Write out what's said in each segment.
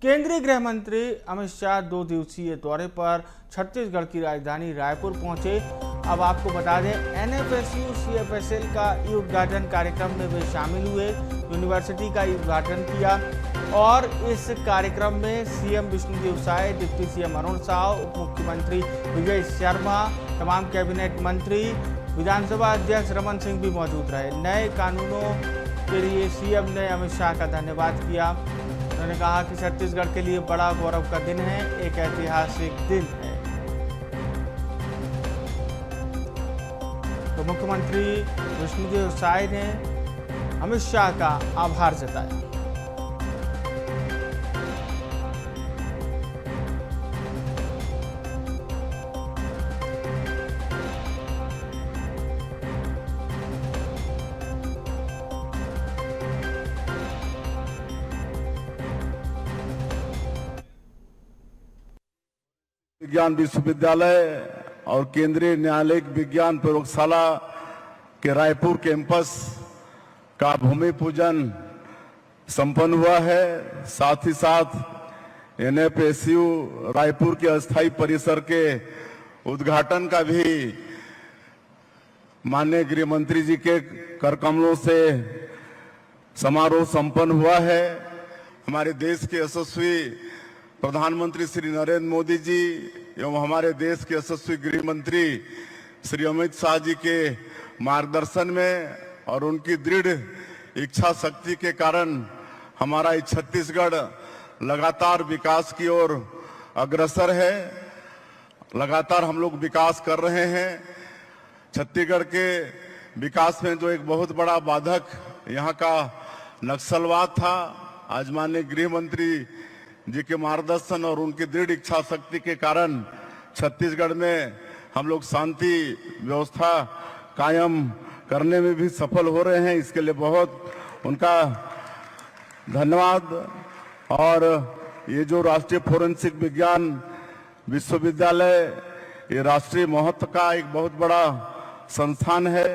केंद्रीय गृह मंत्री अमित शाह 2 दिवसीय दौरे पर छत्तीसगढ़ की राजधानी रायपुर पहुंचे। अब आपको बता दें, एनएफएसयू सीएफएसएल का ई उद्घाटन कार्यक्रम में वे शामिल हुए, यूनिवर्सिटी का ई उद्घाटन किया और इस कार्यक्रम में CM Vishnudeo Sai, deputy CM Arun Sao, उप मुख्यमंत्री विजय शर्मा, तमाम कैबिनेट मंत्री, विधानसभा अध्यक्ष रमन सिंह भी मौजूद रहे। नए कानूनों के लिए सीएम ने अमित शाह का धन्यवाद किया। उन्होंने कहा कि छत्तीसगढ़ के लिए बड़ा गौरव का दिन है, एक ऐतिहासिक दिन है। तो मुख्यमंत्री विष्णुदेव साय ने अमित शाह का आभार जताया। विज्ञान विश्वविद्यालय और केंद्रीय न्यायालयिक विज्ञान प्रयोगशाला के रायपुर कैंपस का भूमि पूजन संपन्न हुआ है। साथ ही साथ एनएफएसयू रायपुर के अस्थायी परिसर के उद्घाटन का भी माननीय गृह मंत्री जी के कर कमलों से समारोह संपन्न हुआ है। हमारे देश के यशस्वी प्रधानमंत्री श्री नरेंद्र मोदी जी एवं हमारे देश के यशस्वी गृह मंत्री श्री अमित शाह जी के मार्गदर्शन में और उनकी दृढ़ इच्छा शक्ति के कारण हमारा छत्तीसगढ़ लगातार विकास की ओर अग्रसर है। लगातार हम लोग विकास कर रहे हैं। छत्तीसगढ़ के विकास में जो एक बहुत बड़ा बाधक यहाँ का नक्सलवाद था, आज माननीय गृह मंत्री जी के मार्गदर्शन और उनकी दृढ़ इच्छा शक्ति के कारण छत्तीसगढ़ में हम लोग शांति व्यवस्था कायम करने में भी सफल हो रहे हैं। इसके लिए बहुत उनका धन्यवाद। और ये जो राष्ट्रीय फोरेंसिक विज्ञान विश्वविद्यालय, ये राष्ट्रीय महत्व का एक बहुत बड़ा संस्थान है।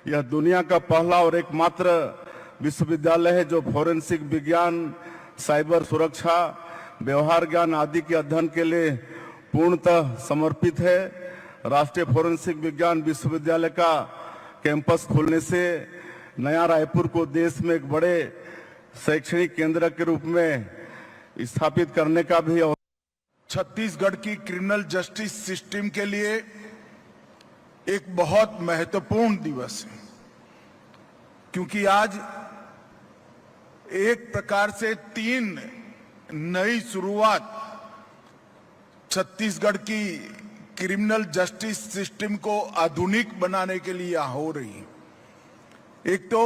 यह दुनिया का पहला और एकमात्र विश्वविद्यालय है जो फोरेंसिक विज्ञान, साइबर सुरक्षा, व्यवहार ज्ञान आदि के अध्ययन के लिए पूर्णतः समर्पित है। राष्ट्रीय फोरेंसिक विज्ञान विश्वविद्यालय का कैंपस खोलने से नया रायपुर को देश में एक बड़े शैक्षणिक केंद्र के रूप में स्थापित करने का भी छत्तीसगढ़ की क्रिमिनल जस्टिस सिस्टम के लिए एक बहुत महत्वपूर्ण दिवस है, क्योंकि आज एक प्रकार से 3 नई शुरुआत छत्तीसगढ़ की क्रिमिनल जस्टिस सिस्टम को आधुनिक बनाने के लिए हो रही है। एक तो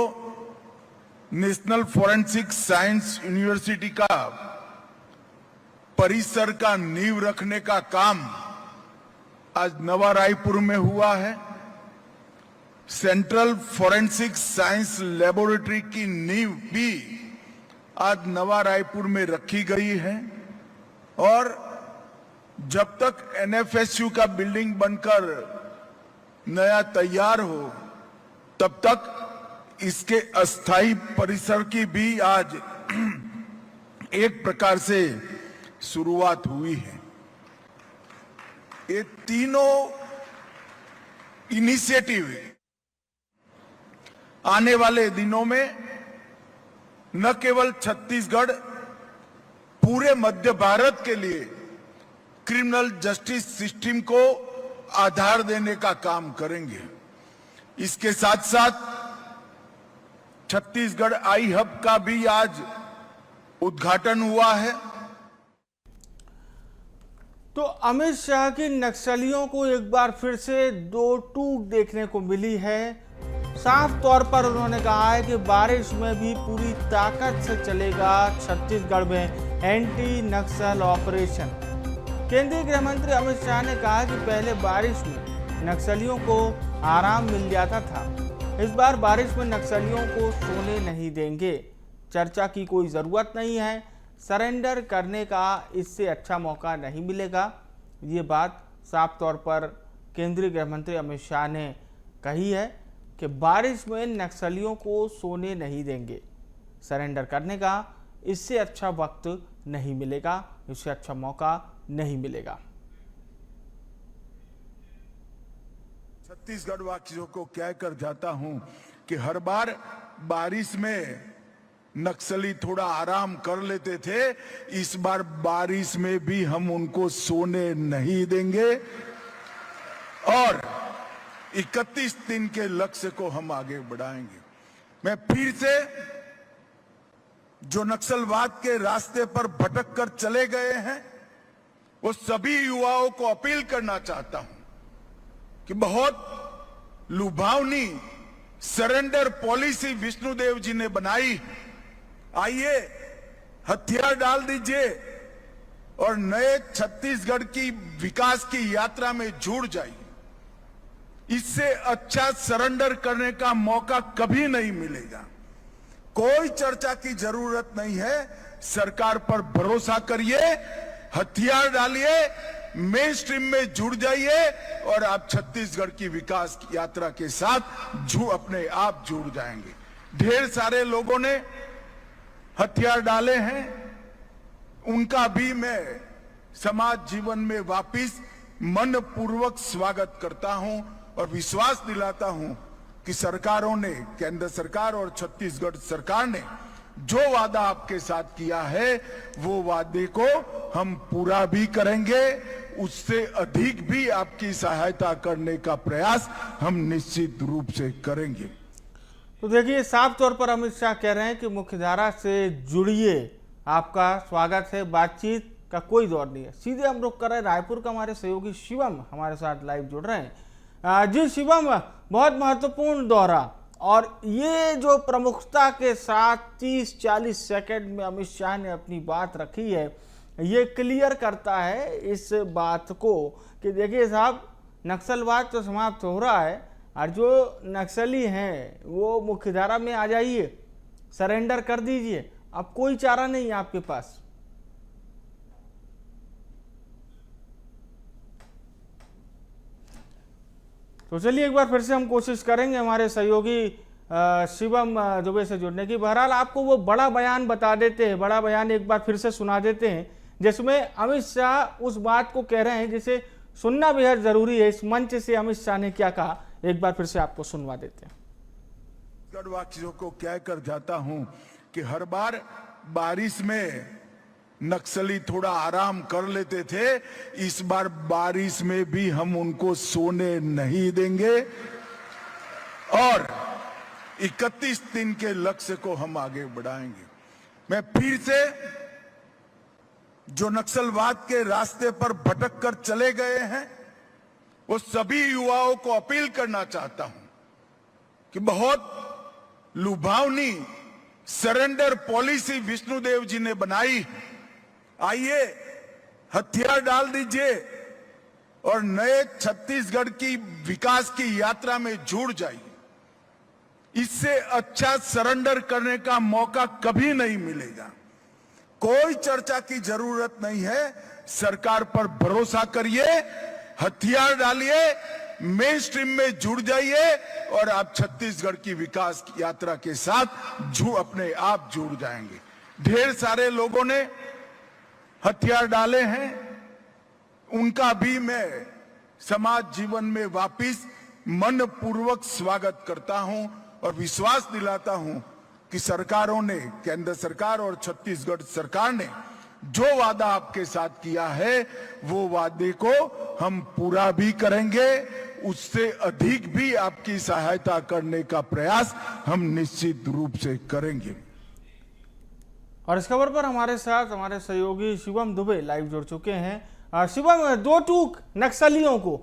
नेशनल फोरेंसिक साइंस यूनिवर्सिटी का परिसर का नींव रखने का काम आज नवा रायपुर में हुआ है। सेंट्रल फोरेंसिक साइंस लेबोरेटरी की नींव भी आज नवा रायपुर में रखी गई है और जब तक एनएफएसयू का बिल्डिंग बनकर नया तैयार हो तब तक इसके अस्थायी परिसर की भी आज एक प्रकार से शुरुआत हुई है। ये तीनों इनिशिएटिव आने वाले दिनों में न केवल छत्तीसगढ़, पूरे मध्य भारत के लिए क्रिमिनल जस्टिस सिस्टम को आधार देने का काम करेंगे। इसके साथ साथ छत्तीसगढ़ आई हब का भी आज उद्घाटन हुआ है। तो अमित शाह की नक्सलियों को एक बार फिर से 2 टूक देखने को मिली है। साफ तौर पर उन्होंने कहा है कि बारिश में भी पूरी ताकत से चलेगा छत्तीसगढ़ में एंटी नक्सल ऑपरेशन। केंद्रीय गृह मंत्री अमित शाह ने कहा कि पहले बारिश में नक्सलियों को आराम मिल जाता था, इस बार बारिश में नक्सलियों को सोने नहीं देंगे। चर्चा की कोई जरूरत नहीं है, सरेंडर करने का इससे अच्छा मौका नहीं मिलेगा। ये बात साफ तौर पर केंद्रीय गृह मंत्री अमित शाह ने कही है कि बारिश में नक्सलियों को सोने नहीं देंगे। सरेंडर करने का इससे अच्छा वक्त नहीं मिलेगा, इससे अच्छा मौका नहीं मिलेगा। छत्तीसगढ़ वासियों को कहकर जाता हूं कि हर बार बारिश में नक्सली थोड़ा आराम कर लेते थे, इस बार बारिश में भी हम उनको सोने नहीं देंगे और 31 दिन के लक्ष्य को हम आगे बढ़ाएंगे। मैं फिर से जो नक्सलवाद के रास्ते पर भटक कर चले गए हैं वो सभी युवाओं को अपील करना चाहता हूं कि बहुत लुभावनी सरेंडर पॉलिसी विष्णुदेव जी ने बनाई। आइए हथियार डाल दीजिए और नए छत्तीसगढ़ की विकास की यात्रा में जुड़ जाइए। इससे अच्छा सरेंडर करने का मौका कभी नहीं मिलेगा। कोई चर्चा की जरूरत नहीं है, सरकार पर भरोसा करिए, हथियार डालिए, मेन स्ट्रीम में जुड़ जाइए और आप छत्तीसगढ़ की विकास की यात्रा के साथ अपने आप जुड़ जाएंगे। ढेर सारे लोगों ने हथियार डाले हैं, उनका भी मैं समाज जीवन में वापिस मन पूर्वक स्वागत करता हूं और विश्वास दिलाता हूं कि सरकारों ने, केंद्र सरकार और छत्तीसगढ़ सरकार ने जो वादा आपके साथ किया है वो वादे को हम पूरा भी करेंगे, उससे अधिक भी आपकी सहायता करने का प्रयास हम निश्चित रूप से करेंगे। तो देखिए, साफ तौर पर अमित शाह कह रहे हैं कि मुख्यधारा से जुड़िए, आपका स्वागत है, बातचीत का कोई दौर नहीं है। सीधे हम रुख कर रहे हैं रायपुर का, हमारे सहयोगी शिवम हमारे साथ लाइव जुड़ रहे हैं। जी शिवम, बहुत महत्वपूर्ण दौरा, और ये जो प्रमुखता के साथ 30-40 सेकंड में अमित शाह ने अपनी बात रखी है, ये क्लियर करता है इस बात को कि देखिए साहब, नक्सलवाद तो समाप्त हो रहा है और जो नक्सली हैं वो मुख्यधारा में आ जाइए, सरेंडर कर दीजिए, अब कोई चारा नहीं है आपके पास। तो चलिए एक बार फिर से हम कोशिश करेंगे हमारे सहयोगी शिवम दुबे से जुड़ने की। बहरहाल आपको वो बड़ा बयान बता देते हैं, बड़ा बयान एक बार फिर से सुना देते हैं, जिसमें अमित शाह उस बात को कह रहे हैं जिसे सुनना बेहद जरूरी है। इस मंच से अमित शाह ने क्या कहा, एक बार फिर से आपको सुनवा देते हैं। गढ़वासियों को कहकर जाता हूं कि हर बार बारिश में नक्सली थोड़ा आराम कर लेते थे, इस बार बारिश में भी हम उनको सोने नहीं देंगे और 31 दिन के लक्ष्य को हम आगे बढ़ाएंगे। मैं फिर से जो नक्सलवाद के रास्ते पर भटक कर चले गए हैं वो सभी युवाओं को अपील करना चाहता हूं कि बहुत लुभावनी सरेंडर पॉलिसी विष्णुदेव जी ने बनाई। आइए हथियार डाल दीजिए और नए छत्तीसगढ़ की विकास की यात्रा में जुड़ जाइए। इससे अच्छा सरेंडर करने का मौका कभी नहीं मिलेगा। कोई चर्चा की जरूरत नहीं है, सरकार पर भरोसा करिए, हथियार डालिए, मेन स्ट्रीम में जुड़ जाइए और आप छत्तीसगढ़ की विकास की यात्रा के साथ अपने आप जुड़ जाएंगे। ढेर सारे लोगों ने हथियार डाले हैं, उनका भी मैं समाज जीवन में वापिस मन पूर्वक स्वागत करता हूं और विश्वास दिलाता हूं कि सरकारों ने, केंद्र सरकार और छत्तीसगढ़ सरकार ने जो वादा आपके साथ किया है वो वादे को हम पूरा भी करेंगे, उससे अधिक भी आपकी सहायता करने का प्रयास हम निश्चित रूप से करेंगे। और इस खबर पर हमारे साथ हमारे सहयोगी शिवम दुबे लाइव जुड़ चुके हैं। शिवम, दो टूक नक्सलियों को,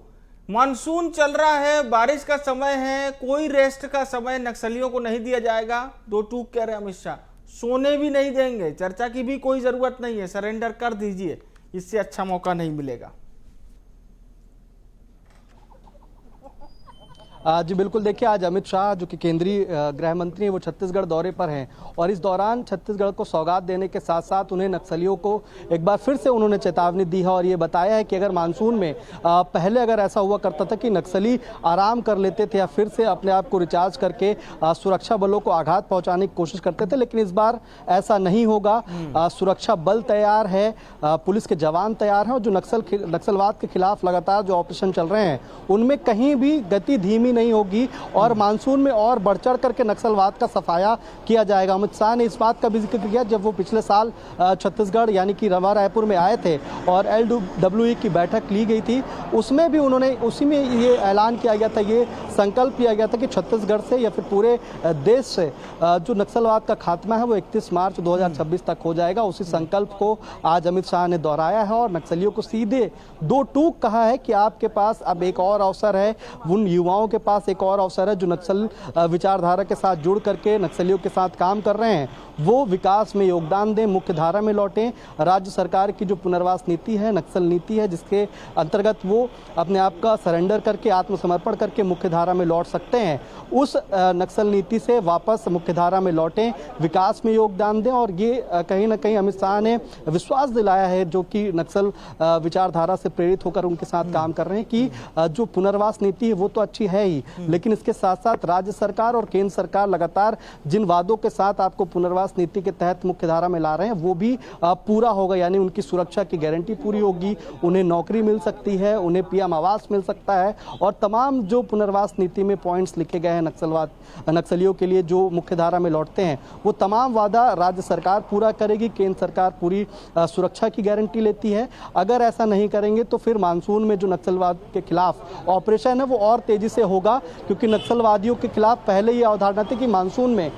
मानसून चल रहा है, बारिश का समय है, कोई रेस्ट का समय नक्सलियों को नहीं दिया जाएगा, दो टूक कह रहे हैं अमित शाह, सोने भी नहीं देंगे, चर्चा की भी कोई जरूरत नहीं है, सरेंडर कर दीजिए, इससे अच्छा मौका नहीं मिलेगा। जी बिल्कुल, देखिए आज अमित शाह जो कि केंद्रीय गृह मंत्री हैं वो छत्तीसगढ़ दौरे पर हैं और इस दौरान छत्तीसगढ़ को सौगात देने के साथ साथ उन्हें नक्सलियों को एक बार फिर से उन्होंने चेतावनी दी है और ये बताया है कि अगर मानसून में पहले अगर ऐसा हुआ करता था कि नक्सली आराम कर लेते थे या फिर से अपने आप को रिचार्ज करके सुरक्षा बलों को आघात पहुंचाने की कोशिश करते थे, लेकिन इस बार ऐसा नहीं होगा। सुरक्षा बल तैयार है, पुलिस के जवान तैयार हैं और जो नक्सलवाद के खिलाफ लगातार जो ऑपरेशन चल रहे हैं उनमें कहीं भी गति धीमी नहीं होगी और मानसून में और बढ़ चढ़ करके नक्सलवाद का सफाया किया जाएगा। अमित शाह ने इस बात का भी जिक्र किया जब वो पिछले साल छत्तीसगढ़ यानी कि रवा रायपुर में आए थे और LWE की बैठक ली गई थी, उसमें भी उन्होंने उसी में ये ऐलान किया गया था, ये संकल्प किया गया था कि छत्तीसगढ़ से या फिर पूरे देश से जो नक्सलवाद का खात्मा है वो 31 मार्च 2026 तक हो जाएगा। उसी संकल्प को आज अमित शाह ने दोहराया है और नक्सलियों को सीधे दो टूक कहा है कि आपके पास अब एक और अवसर है, उन युवाओं के पास एक और अवसर है जो नक्सल विचारधारा के साथ जुड़ करके नक्सलियों के साथ काम कर रहे हैं, वो विकास में योगदान दें, मुख्य धारा में लौटें। राज्य सरकार की जो पुनर्वास नीति है, नक्सल नीति है, जिसके अंतर्गत वो अपने आप का सरेंडर करके आत्मसमर्पण करके मुख्य धारा में लौट सकते हैं, उस नक्सल नीति से वापस मुख्य धारा में लौटें, विकास में योगदान दें। और ये कहीं ना कहीं अमित शाह ने विश्वास दिलाया है जो कि नक्सल विचारधारा से प्रेरित होकर उनके साथ काम कर रहे हैं कि जो पुनर्वास नीति है वो तो अच्छी है ही, लेकिन इसके साथ साथ राज्य सरकार और केंद्र सरकार लगातार जिन वादों के साथ आपको पुनर्वास नीति के तहत मुख्य धारा में ला रहे हैं वो भी पूरा होगा, यानी उनकी सुरक्षा की गारंटी पूरी होगी, उन्हें नौकरी मिल सकती है, उन्हें पीएम आवास मिल सकता है और तमाम जो पुनर्वास नीति में पॉइंट्स लिखे गए हैं नक्सलियों के लिए जो मुख्य धारा में लौटते हैं वो तमाम वादा राज्य सरकार पूरा करेगी, केंद्र सरकार पूरी सुरक्षा की गारंटी लेती है। अगर ऐसा नहीं करेंगे तो फिर मानसून में जो नक्सलवाद के खिलाफ ऑपरेशन है वो और तेजी से होगा, क्योंकि नक्सलवादियों के खिलाफ पहले ये अवधारणा थी कि मानसून में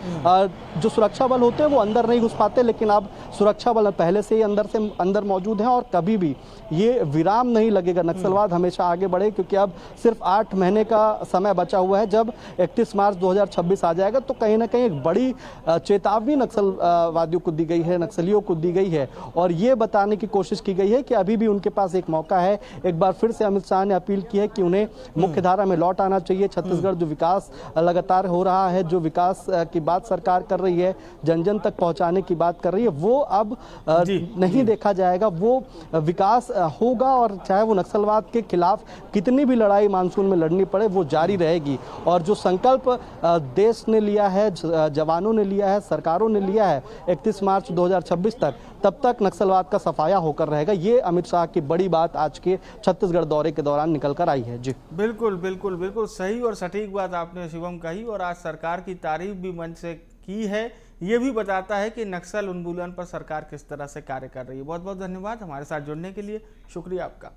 जो सुरक्षा बल होते हैं वो अंदर नहीं घुस पाते, लेकिन अब सुरक्षा बल पहले से ही अंदर मौजूद हैं और कभी भी ये विराम नहीं लगेगा, नक्सलवाद हमेशा आगे बढ़े, क्योंकि अब सिर्फ 8 महीने का समय बचा हुआ है। जब 31 मार्च 2026 आ जाएगा तो कहीं ना कहीं एक बड़ी चेतावनी नक्सलवादियों को दी गई है, नक्सलियों को दी गई है और ये बताने की कोशिश की गई है कि अभी भी उनके पास एक मौका है। एक बार फिर से अमित शाह ने अपील की है कि उन्हें मुख्य धारा में लौट आना चाहिए। छत्तीसगढ़ जो विकास लगातार हो रहा है, जो विकास की बात सरकार कर रही है, जन जन तक पहुंचाने की बात कर रही है, वो अब नहीं देखा जाएगा, वो विकास होगा और चाहे वो नक्सलवाद के खिलाफ कितनी भी लड़ाई मानसून में लड़नी पड़े वो जारी रहेगी। और जो संकल्प देश ने लिया है, जवानों ने लिया है, सरकारों ने लिया है 31 मार्च 2026 तक, तब तक नक्सलवाद का सफाया होकर रहेगा। ये अमित शाह की बड़ी बात आज के छत्तीसगढ़ दौरे के दौरान निकल कर आई है। जी बिल्कुल बिल्कुल बिल्कुल सही और सटीक बात आपने शिवम कही और आज सरकार की तारीफ भी मंच से की है। ये भी बताता है कि नक्सल उन्मूलन पर सरकार किस तरह से कार्य कर रही है। बहुत बहुत धन्यवाद हमारे साथ जुड़ने के लिए, शुक्रिया आपका।